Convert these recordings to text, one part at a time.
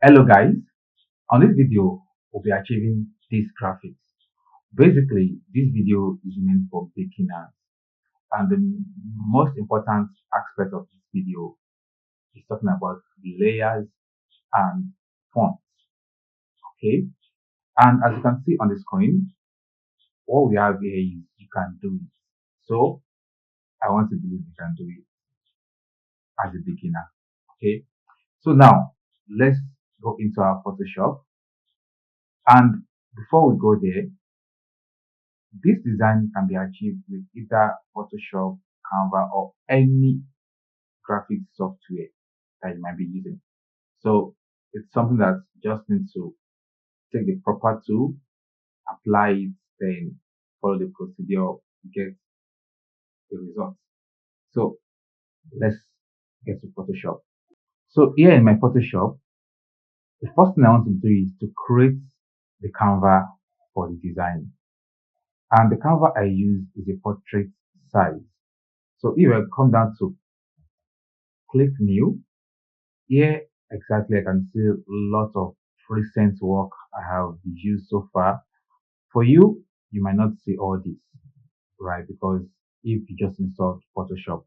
Hello guys, on this video we'll be achieving these graphics. Basically, this video is meant for beginners, and the most important aspect of this video is talking about the layers and fonts. Okay, and as you can see on the screen, what we have here is you can do it. So I want to believe you can do it as a beginner. Okay, so now let's go into our Photoshop, and before we go there, this design can be achieved with either Photoshop, Canva, or any graphic software that you might be using. So it's something that you just need to take the proper tool, apply it, then follow the procedure to get the results. So let's get to Photoshop. So here in my Photoshop, the first thing I want to do is to create the Canva for the design. And the Canva I use is a portrait size. So if I come down to click new, here exactly I can see lots of recent work I have used so far. For you, you might not see all this, right? Because if you just installed Photoshop,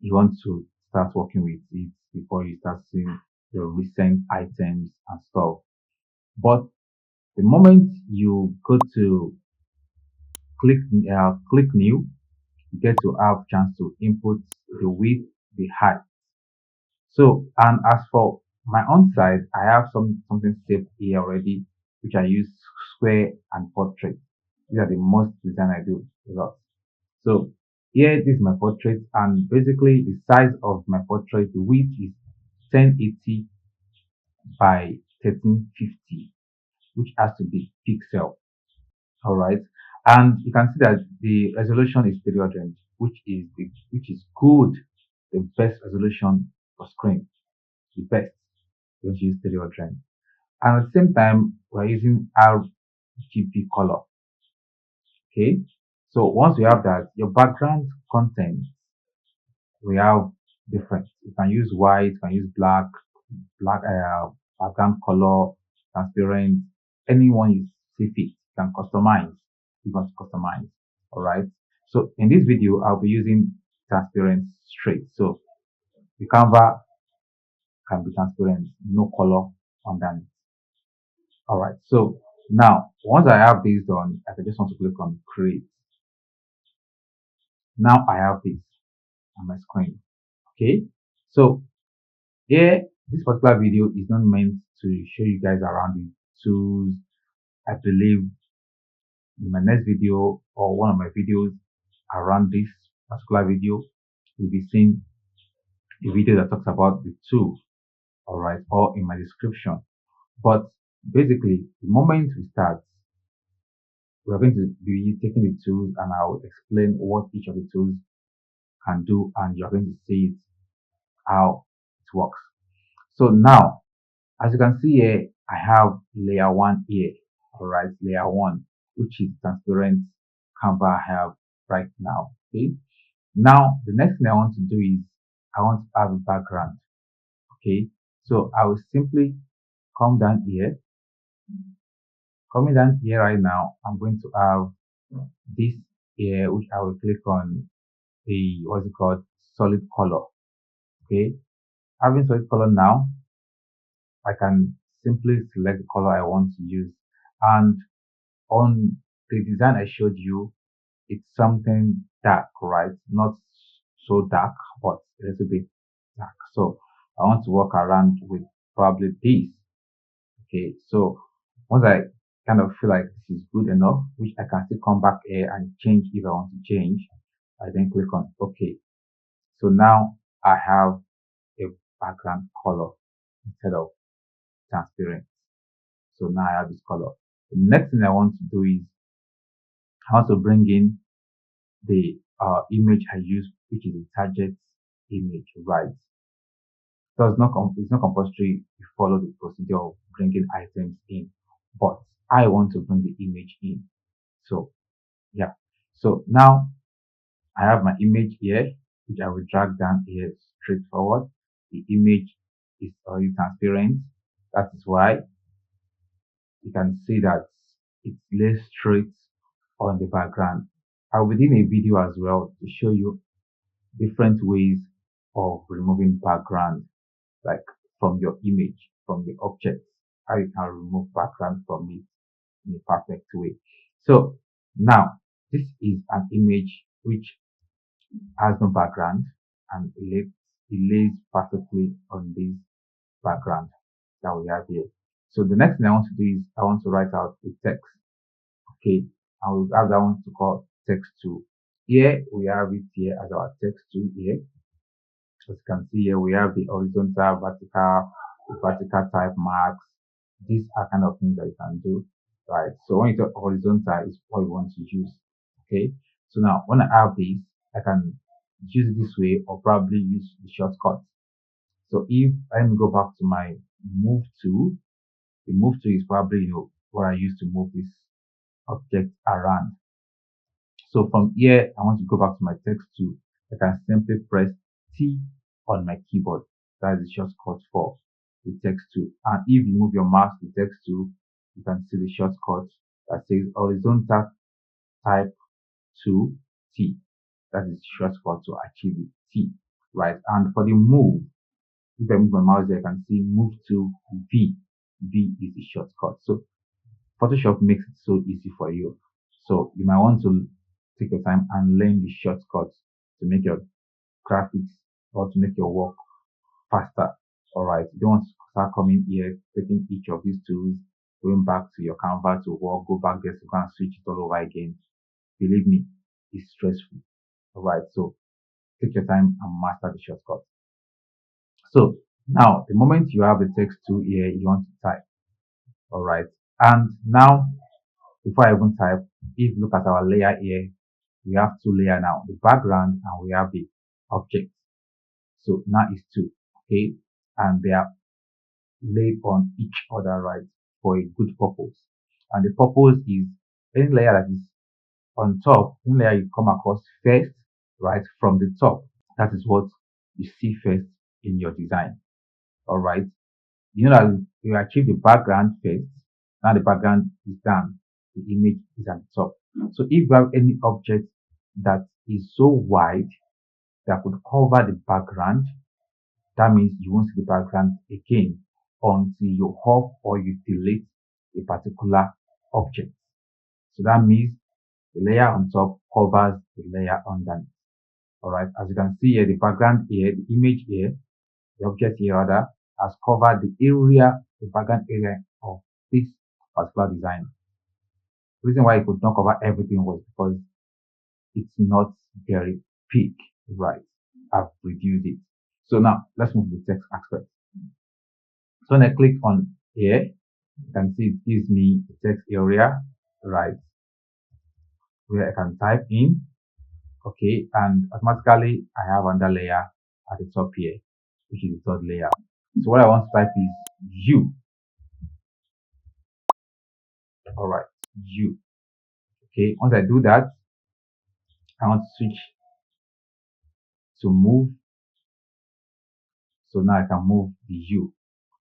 you want to start working with it before you start seeing the recent items and stuff. But the moment you go to click new, you get to have chance to input the width, the height. So, and as for my own side, I have something saved here already, which I use square and portrait. These are the most design I do a lot. So here, this is my portrait, and basically the size of my portrait, the width is 1080 by 1350, which has to be pixel. All right, and you can see that the resolution is 300, which is good, the best resolution for screen, the best. You use 300, and at the same time we're using RGB color. Okay, so once we have that, your background content, we have different. You can use white, you can use black background color, transparent, anyone you see fit. You can customize. You can customize. All right. So in this video, I'll be using transparent straight. So the Canva can be transparent, no color underneath. All right. So now, once I have this done, I just want to click on create. Now I have this on my screen. Okay. So here, this particular video is not meant to show you guys around the tools. I believe in my next video or one of my videos around this particular video, you'll be seeing a video that talks about the tool, all right, or in my description. But basically, the moment we start, we're going to be taking the tools and I'll explain what each of the tools can do, and you're going to see it, how it works. So now, as you can see here, I have layer one here. All right, layer one, which is transparent Canva I have right now. Okay. Now, the next thing I want to do is I want to have a background. Okay. So I will simply come down here. Coming down here right now, I'm going to have this here, which I will click on the, what's it called, solid color. Okay. Having solid color now, I can simply select the color I want to use. And on the design I showed you, it's something dark, right? Not so dark, but a little bit dark. So I want to work around with probably this. Okay, so once I kind of feel like this is good enough, which I can still come back here and change if I want to change, I then click on OK. So now I have a background color instead of transparent. So now I have this color. The next thing I want to do is I want to bring in the image I use, which is a target image, right? So it's not compulsory you follow the procedure of bringing items in, but I want to bring the image in. So yeah, so now I have my image here, which I will drag down here straightforward. The image is already transparent. That is why you can see that it lays straight on the background. I will be doing a video as well to show you different ways of removing background, like from your image, from the object, how you can remove background from it in a perfect way. So now this is an image which has no background and it lays perfectly on this background that we have here. So the next thing I want to do is I want to write out a text. Okay, I will have that one to call text two. Here we have it here as our text two here. As you can see here, we have the horizontal, vertical type marks. These are kind of things that you can do, right? So when you talk horizontal is what you want to use. Okay. So now when I have this, I can use it this way or probably use the shortcut. So if I go back to my move tool, the move tool is probably, what I use to move this object around. So from here, I want to go back to my text tool. I can simply press T on my keyboard. That is the shortcut for the text tool. And if you move your mouse to the text tool, you can see the shortcut that says horizontal type to T. That is the shortcut to achieve it, T, right? And for the move, if I move my mouse there, I can see move to V. V is the shortcut. So Photoshop makes it so easy for you. So you might want to take your time and learn the shortcuts to make your graphics or to make your work faster. Alright, you don't want to start coming here, taking each of these tools, going back to your Canva to work, go back there to go and switch it all over again. Believe me, it's stressful. Alright, so take your time and master the shortcut. So now the moment you have the text tool here, you want to type. Alright, and now before I even type, if you look at our layer here, we have two layers now, the background and we have the object. So now it's two, okay? And they are laid on each other, right, for a good purpose. And the purpose is any layer that is on top, any layer you come across first, right, from the top. That is what you see first in your design. All right. You know that you achieve the background first. Now the background is done. The image is at the top. So if you have any object that is so wide that could cover the background, that means you won't see the background again until you off or you delete a particular object. So that means the layer on top covers the layer underneath. Alright, as you can see here, the background here, the image here, the object here rather, has covered the background area of this particular design. The reason why it could not cover everything was because it's not very big, right? I've reduced it. So now let's move to the text aspect. So when I click on here, you can see it gives me the text area, right? Where I can type in, okay, and automatically I have another layer at the top here, which is the third layer. So what I want to type is U. All right, U. Okay, once I do that, I want to switch to move. So now I can move the U.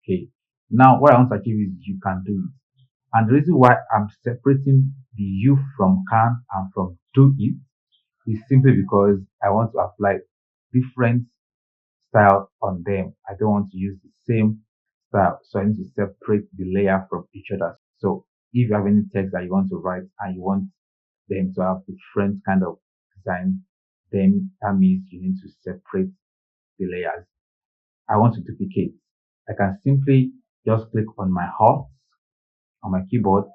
Okay, now what I want to achieve is you can do it. And the reason why I'm separating the U from can and from do it is simply because I want to apply different style on them. I don't want to use the same style. So I need to separate the layer from each other. So if you have any text that you want to write and you want them to have different kind of design, then that means you need to separate the layers. I want to duplicate. I can simply just click on my Alt on my keyboard.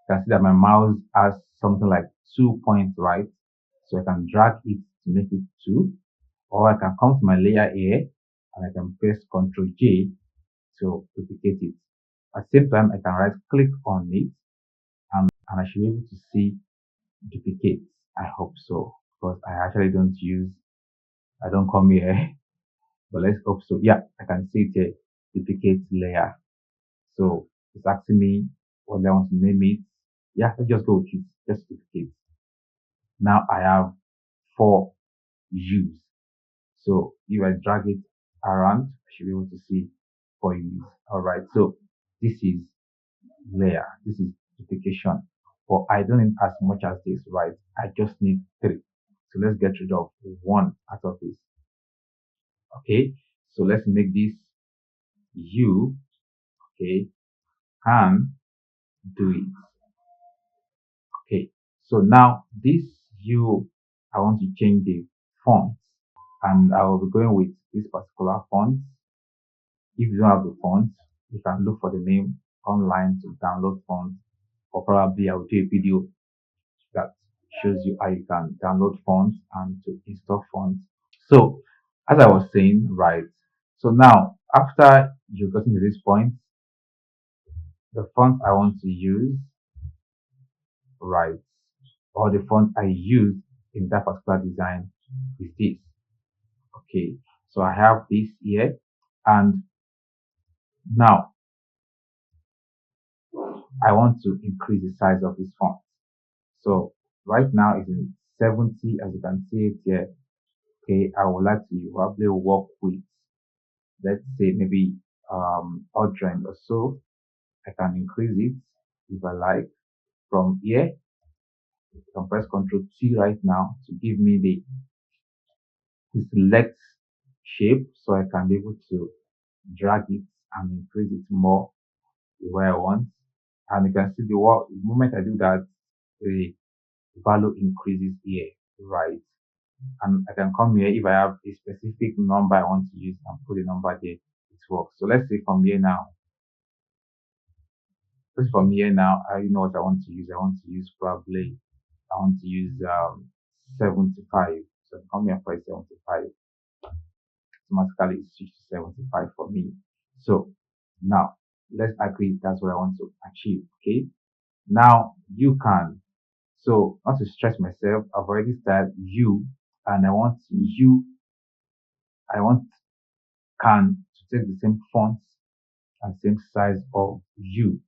You can see that my mouse has something like 2 points, right? So I can drag it to make it 2, or I can come to my layer here and I can press Ctrl J to duplicate it. At the same time, I can right click on it and I should be able to see duplicate. I hope so, because I actually I don't come here, but let's hope so. Yeah, I can see it here, duplicate layer. So it's asking me what I want to name it. Yeah, let's just go with it, just duplicate. Now I have 4 U's. So if I drag it around, I should be able to see 4 U's. All right. So this is layer, this is duplication, but I don't need as much as this, right? I just need three. So let's get rid of one out of this. Okay, so let's make this you. Okay, can do it. Okay, so now this you, I want to change the font, and I will be going with this particular font. If you don't have the font, you can look for the name online to download font, or probably I will do a video that shows you how you can download fonts and to install fonts. So as I was saying, right, so now after you've gotten to this point, the font I want to use, right, or the font I use in that particular design is this. Okay, so I have this here, and now I want to increase the size of this font. So right now it's in 70, as you can see it here. Okay, I would like to probably work with, let's say maybe outrand or so. I can increase it if I like. From here, I can press Ctrl T right now to give me the select shape, so I can be able to drag it and increase it more where I want. And you can see the moment I do that, the value increases here, right? And I can come here if I have a specific number I want to use and put the number there. It works. So let's say from here now, I already know what I want to use. I want to use probably, I want to use 75. So come here for 75. Automatically it's switch to 75 for me. So now let's agree that's what I want to achieve. Okay. Now you can. So not to stress myself, I've already started you, and I want can to take the same font and same size of you.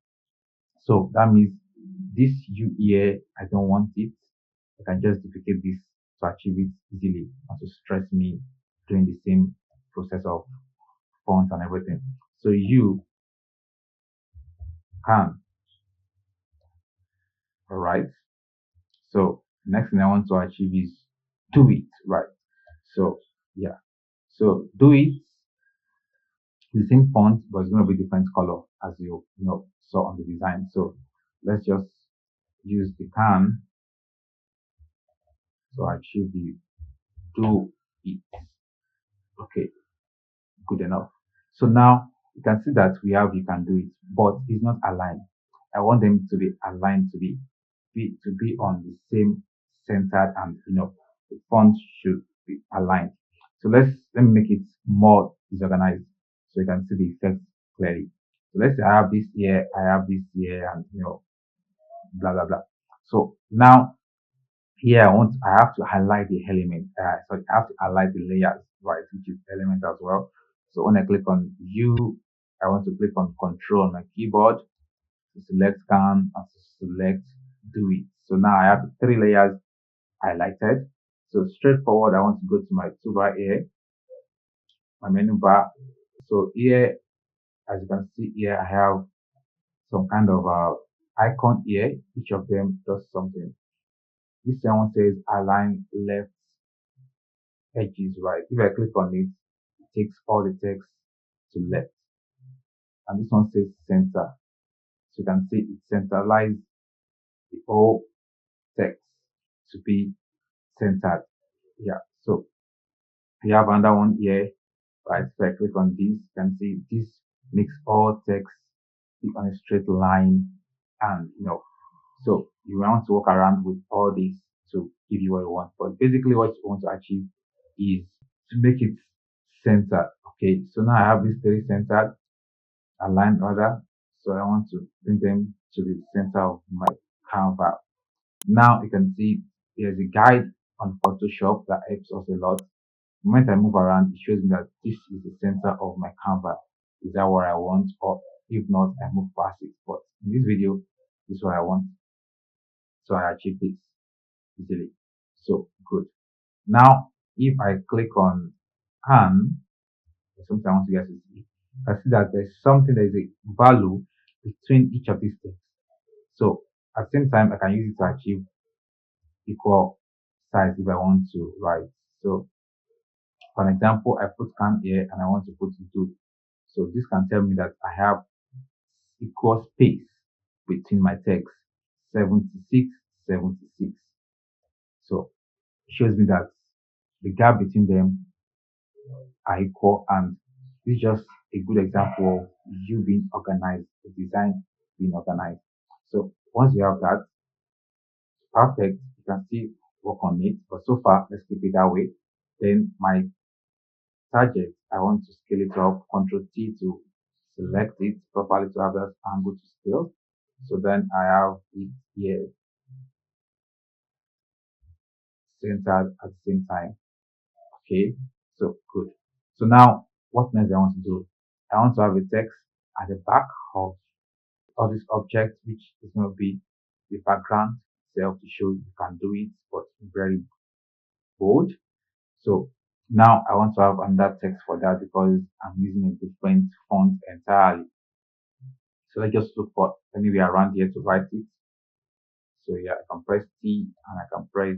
So that means this U here, I don't want it. I can just duplicate this to achieve it easily, not to stress me doing the same process of font and everything. So you can, all right. So next thing I want to achieve is do it, right? So yeah, so do it the same font, but it's going to be different color as you know saw on the design. So let's just use the can to achieve the do it. Okay, good enough. So now you can see that we have you can do it, but it's not aligned. I want them to be aligned to be on the same centered, and the font should be aligned. So let me make it more disorganized so you can see the effects clearly. So let's say I have this here, I have this here, and blah blah blah. So now here I have to highlight the element. Sorry, I have to highlight the layers, right, which is element as well. So when I click on U, I want to click on Control on my keyboard to select Scan and to select Do It. So now I have the three layers highlighted. So straightforward, I want to go to my toolbar here, my menu bar. So here, as you can see here, I have some kind of icon here. Each of them does something. This one says align left edges, right. If I click on it, it takes all the text to left. And this one says center. So you can see it centralized the whole text to be centered. Yeah. So we have another one here, right? If I click on this, you can see this makes all text be on a straight line, and so you want to work around with all this to give you what you want. But basically what you want to achieve is to make it centered. Okay, so now I have these three centered, aligned rather. So I want to bring them to the center of my Canva. Now you can see there's a guide on Photoshop that helps us a lot. The moment I move around, it shows me that this is the center of my Canva. Is that what I want? Or if not, I move past it. But in this video, this is what I want. So I achieve this easily. So good. Now, if I click on and something I want you guys to see, I see that there's something, there's a value between each of these things. So at the same time, I can use it to achieve equal size if I want to, right? So for an example, I put can here and I want to put do. So this can tell me that I have equal space between my text 76, 76. So it shows me that the gap between them are equal, and this is just a good example of you being organized, the design being organized. So once you have that, perfect, you can still work on it. But so far, let's keep it that way. Then my target, I want to scale it up, Control T to select it properly to have that angle to scale. So then I have it here centered at the same time. Okay, so good. So now what next I want to do? I want to have a text at the back of all these objects, which is going to be the background itself to show you can do it, but very bold. So now I want to have another text for that because I'm using a different font entirely. So let's just look for anywhere around here to write it. So yeah, I can press T and I can press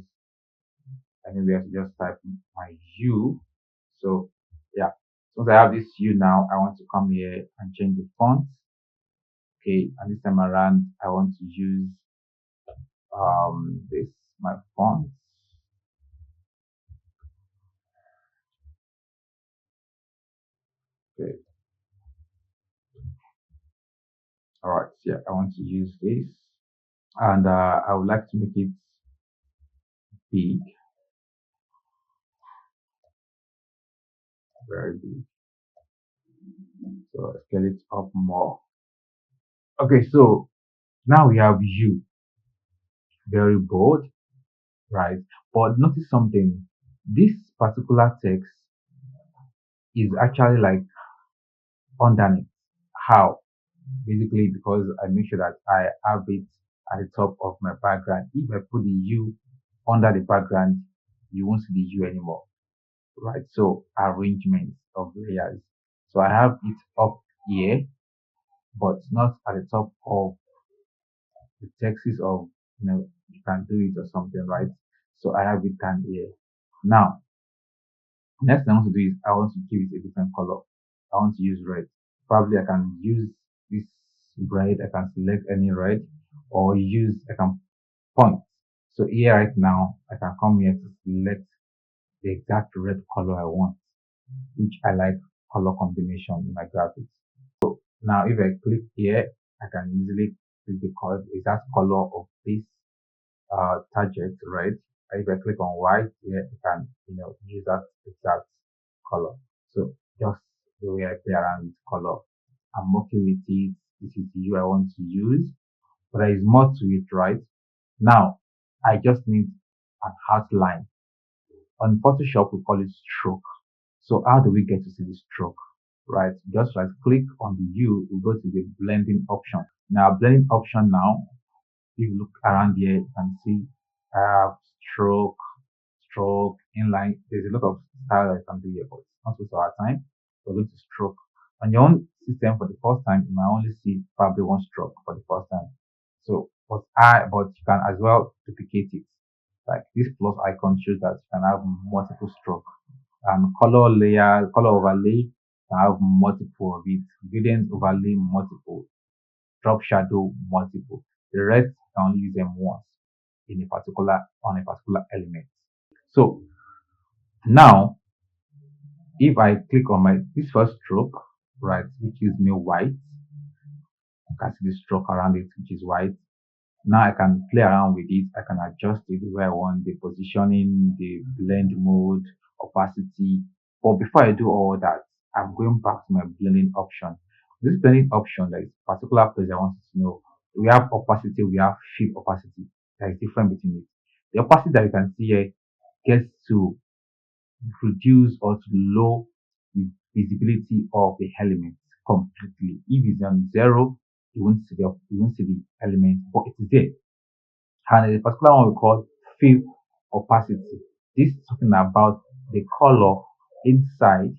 anywhere to just type my U. So yeah, since I have this U now, I want to come here and change the font. Okay, and this time around, I want to use this my font. Okay, all right, yeah, I want to use this, and I would like to make it big, very big. So scale it up more. Okay, so now we have U, very bold, right? But notice something. This particular text is actually like underneath. How? Basically, because I make sure that I have it at the top of my background. If I put the U under the background, you won't see the U anymore, right? So arrangement of layers. So I have it up here, but not at the top of the texts of, you can do it or something, right? So I have it down here. Now, next thing I want to do is I want to give it a different color. I want to use red. Probably I can use this red. I can select any red or I can point. So here right now, I can come here to select the exact red color I want, which I like color combination in my graphics. Now, if I click here, I can easily click the color, exact color of this target, right? If I click on white here, I can, use that exact color. So just the way I play around with color, I'm okay with it. This is the hue I want to use, but there is more to it, right? Now, I just need an outline. On Photoshop, we call it stroke. So how do we get to see the stroke? Right, just right click on the hue, we go to the blending option. Now, blending option now, if you look around here, you can see I have stroke, inline. There's a lot of style I can do here, but it's not worth our time. We're going to stroke. On your own system for the first time, you might only see probably one stroke for the first time. So, but you can as well duplicate it. Like this plus icon shows that you can have multiple stroke. And color layer, color overlay, can have multiple of it. Gradient overlay, multiple. Drop shadow, multiple. The rest you can only use them once in a particular on a particular element. So now, if I click on my this first stroke, right, which is me white, you can see the stroke around it, which is white. Now I can play around with it. I can adjust it the way I want, the positioning, the blend mode, opacity. But before I do all that, I'm going back to my blending option. This blending option, there is a particular place I want you to know. We have opacity, we have fill opacity. There is difference between it. The opacity that you can see here gets to reduce or to low the visibility of the element completely. If it's on zero, you won't see the element, but it is there. And the particular one we call fill opacity. This is talking about the color inside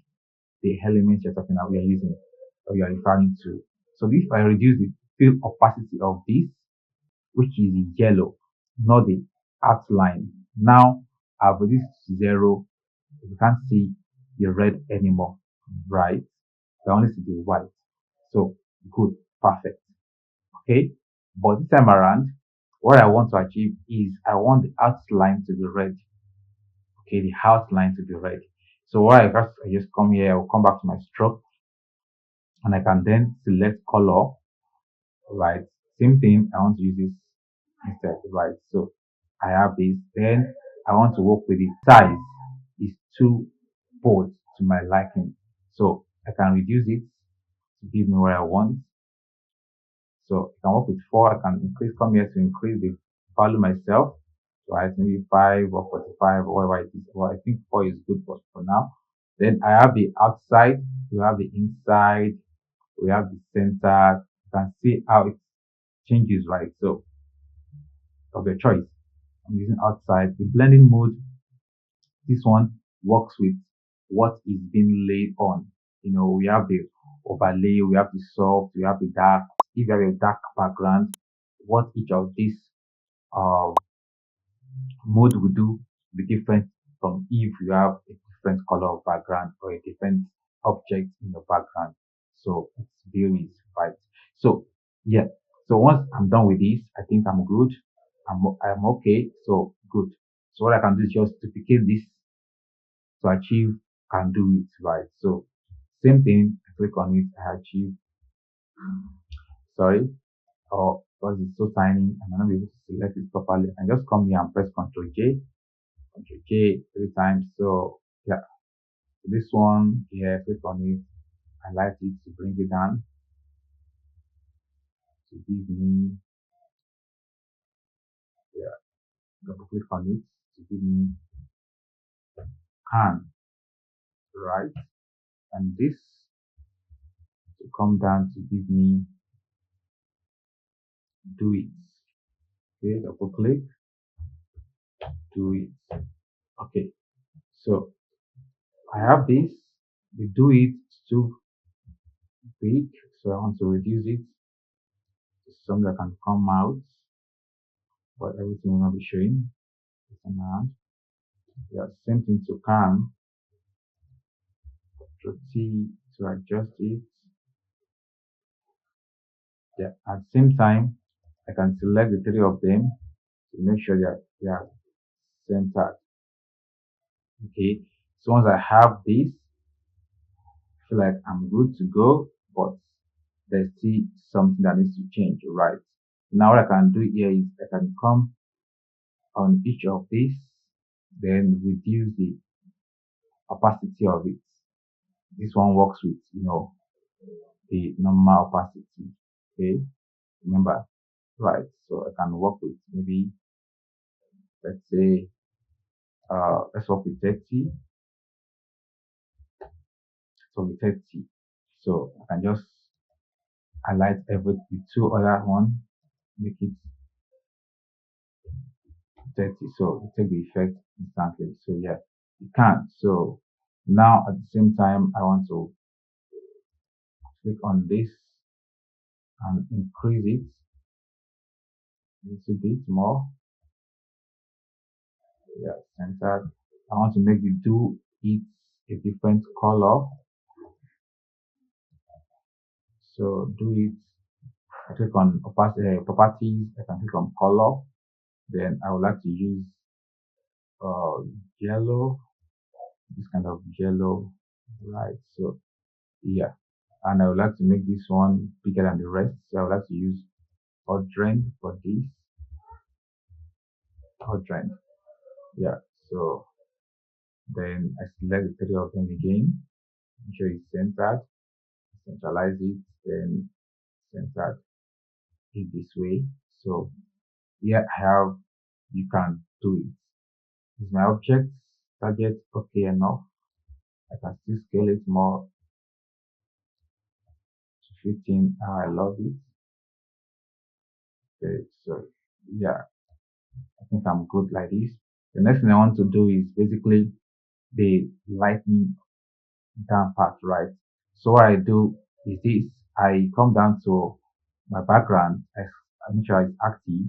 the element you're talking about, we are using or you are referring to. So if I reduce the fill opacity of this, which is yellow, not the outline. Now I've reduced to 0. You can't see the red anymore, right? You can only see the white. So good, perfect. Okay. But this time around, what I want to achieve is I want the outline to be red. Okay, the outline to be red. So what I just come here, I'll come back to my stroke and I can then select color, right? Same thing, I want to use this instead, right? So I have this. Then I want to work with the size. Is too bold to my liking. So I can reduce it to give me what I want. So I can work with 4. I can increase, come here to increase the value myself. So I maybe 5 or 45 or whatever it is. Well, I think 4 is good for now. Then I have the outside, we have the inside, we have the center. You can see how it changes, right? So of your choice. I'm using outside. The blending mode, this one works with what is being laid on. We have the overlay, we have the soft, we have the dark. If you have a dark background, what each of these uh, mode will do will be different from if you have a different color of background or a different object in your background. So it varies, right? So yeah. So once I'm done with this, I think I'm good. I'm okay. So good. So what I can do is just duplicate this to achieve and do it, right? So same thing, I click on it, I achieve, sorry, or because it's so tiny, I might not be able to select it properly. I just come here and press Ctrl J 3 times. So yeah, this one here, click on it, I like it to bring it down to give me, yeah, double click on it to give me can, right? And this to come down to give me do it. Okay, double click, do it. Okay, so I have this. The do it too big, so I want to reduce it to something that can come out, but everything will not be showing. This time around. Yeah, same thing to can, to T to adjust it. Yeah, at the same time, I can select the 3 of them to make sure that they are centered. Okay, so once I have this, I feel like I'm good to go, but there's still something that needs to change, right? Now what I can do here is I can come on each of these, then reduce the opacity of it. This one works with, the normal opacity. Okay, remember, right? So I can work with maybe, let's say, let's work with 30. So with 30, so I can just highlight the 2 other one, make it 30. So take the effect instantly. So yeah, you can. So now at the same time, I want to click on this and increase it a little bit more. Yeah, centered. I want to make the do it a different color. So do it. I click on opacity, properties. I can click on color. Then I would like to use uh, yellow, this kind of yellow, right? So yeah, and I would like to make this one bigger than the rest. So I would like to use orange for this, orange. Yeah. So then I select the 3 of them again. Make sure it's centered. Centralize it. Then centered it this way. So here I have, you can do it. Is my object target okay enough? I can still scale it more to 15. I love it. Okay, so yeah, I think I'm good like this. The next thing I want to do is basically the lightning down part, right? So what I do is this, I come down to my background, I make sure it's active.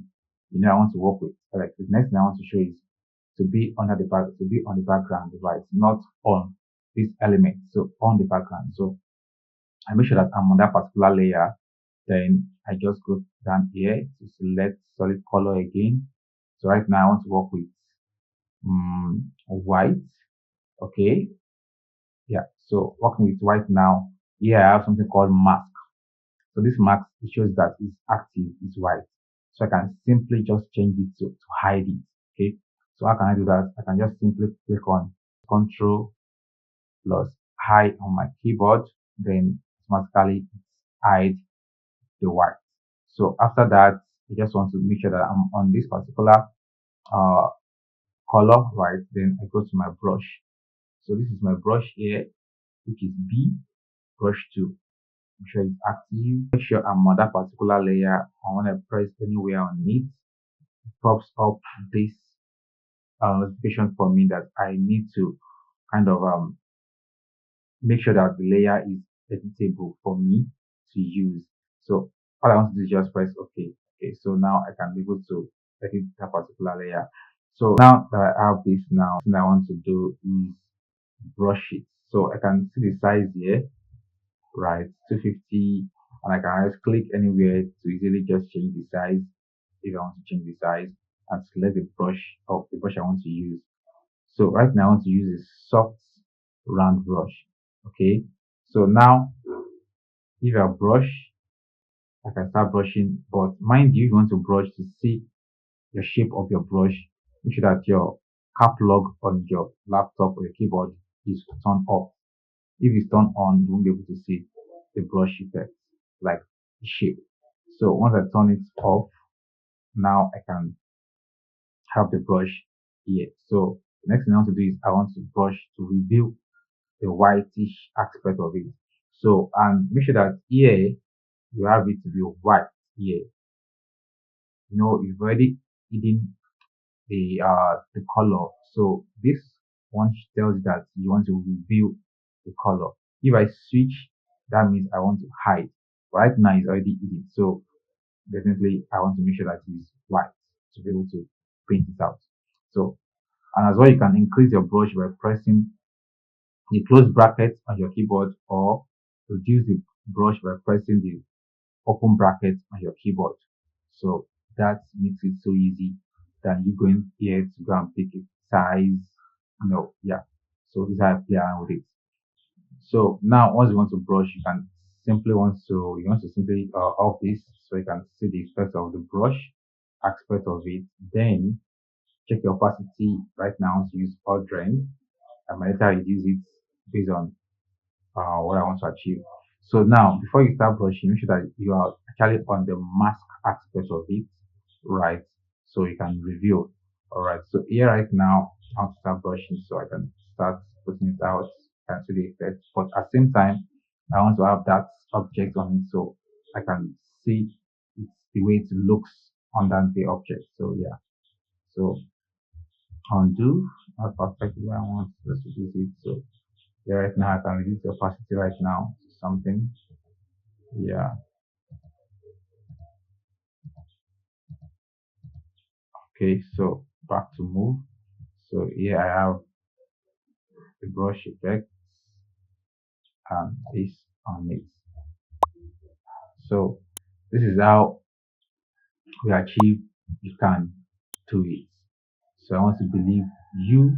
I want to work with. Like the next thing I want to show is to be on the background, right? Not on this element. So on the background. So I make sure that I'm on that particular layer. Then I just go down here to select solid color again. So right now I want to work with white. Okay. Yeah. So working with white now. Here I have something called mask. So this mask it shows that it's active, it's white. So I can simply just change it to hide it. Okay. So how can I do that? I can just simply click on Control plus hide on my keyboard. Then automatically hide the white. So after that, I just want to make sure that I'm on this particular uh, color, right? Then I go to my brush. So this is my brush here, which is B, brush 2. Make sure it's active. Make sure I'm on that particular layer. I want to press anywhere on it. It pops up this notification for me that I need to kind of make sure that the layer is editable for me to use. So all I want to do is just press OK. Okay, so now I can be able to edit that particular layer. So now that I have this now, what I want to do is brush it. So I can see the size here, right? 250, and I can just click anywhere to easily just change the size if I want to change the size and select the brush of the brush I want to use. So right now I want to use a soft round brush. Okay. So now if I brush, I can start brushing. But mind you, if you want to brush to see your shape of your brush, make sure that your cap lock on your laptop or your keyboard is turned off. If it's turned on, you won't be able to see the brush effect, like the shape. So once I turn it off, now I can have the brush here. So the next thing I want to do is I want to brush to reveal the whitish aspect of it. So, and make sure that here you have it to be white here. You've already hidden the color. So this one tells you that you want to reveal the color. If I switch, that means I want to hide. Right now it's already hidden. So definitely I want to make sure that it is white to be able to print it out. So, and as well, you can increase your brush by pressing the close bracket on your keyboard or reduce the brush by pressing the open bracket on your keyboard. So that makes it so easy than you going here to go and pick a size. No, yeah. So this is how I play around with it. So now once you want to brush, you want to simply off this so you can see the effect of the brush aspect of it. Then check your opacity. Right now I want to use Drain. I might later reduce it based on what I want to achieve. So now, before you start brushing, make sure that you are actually on the mask aspect of it, right? So you can review. All right. So here right now, I want to start brushing so I can start putting it out and see the effect. But at the same time, I want to have that object on it so I can see the way it looks under the object. So yeah. So undo, not perfectly where I want. Let's reduce it. So yeah, right now I can reduce the opacity right now to something. Yeah. Okay. So back to move. So here I have the brush effect and this on it. So this is how we achieve you can do it. So I want to believe you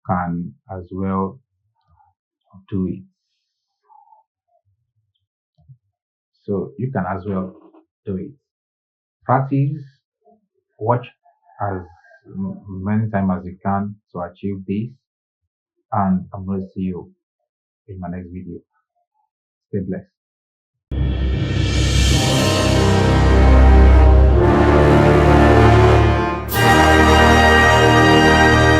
can as well do it. So you can as well do it. Practice, watch as many times as you can to achieve this. And I'm going to see you in my next video. Stay blessed.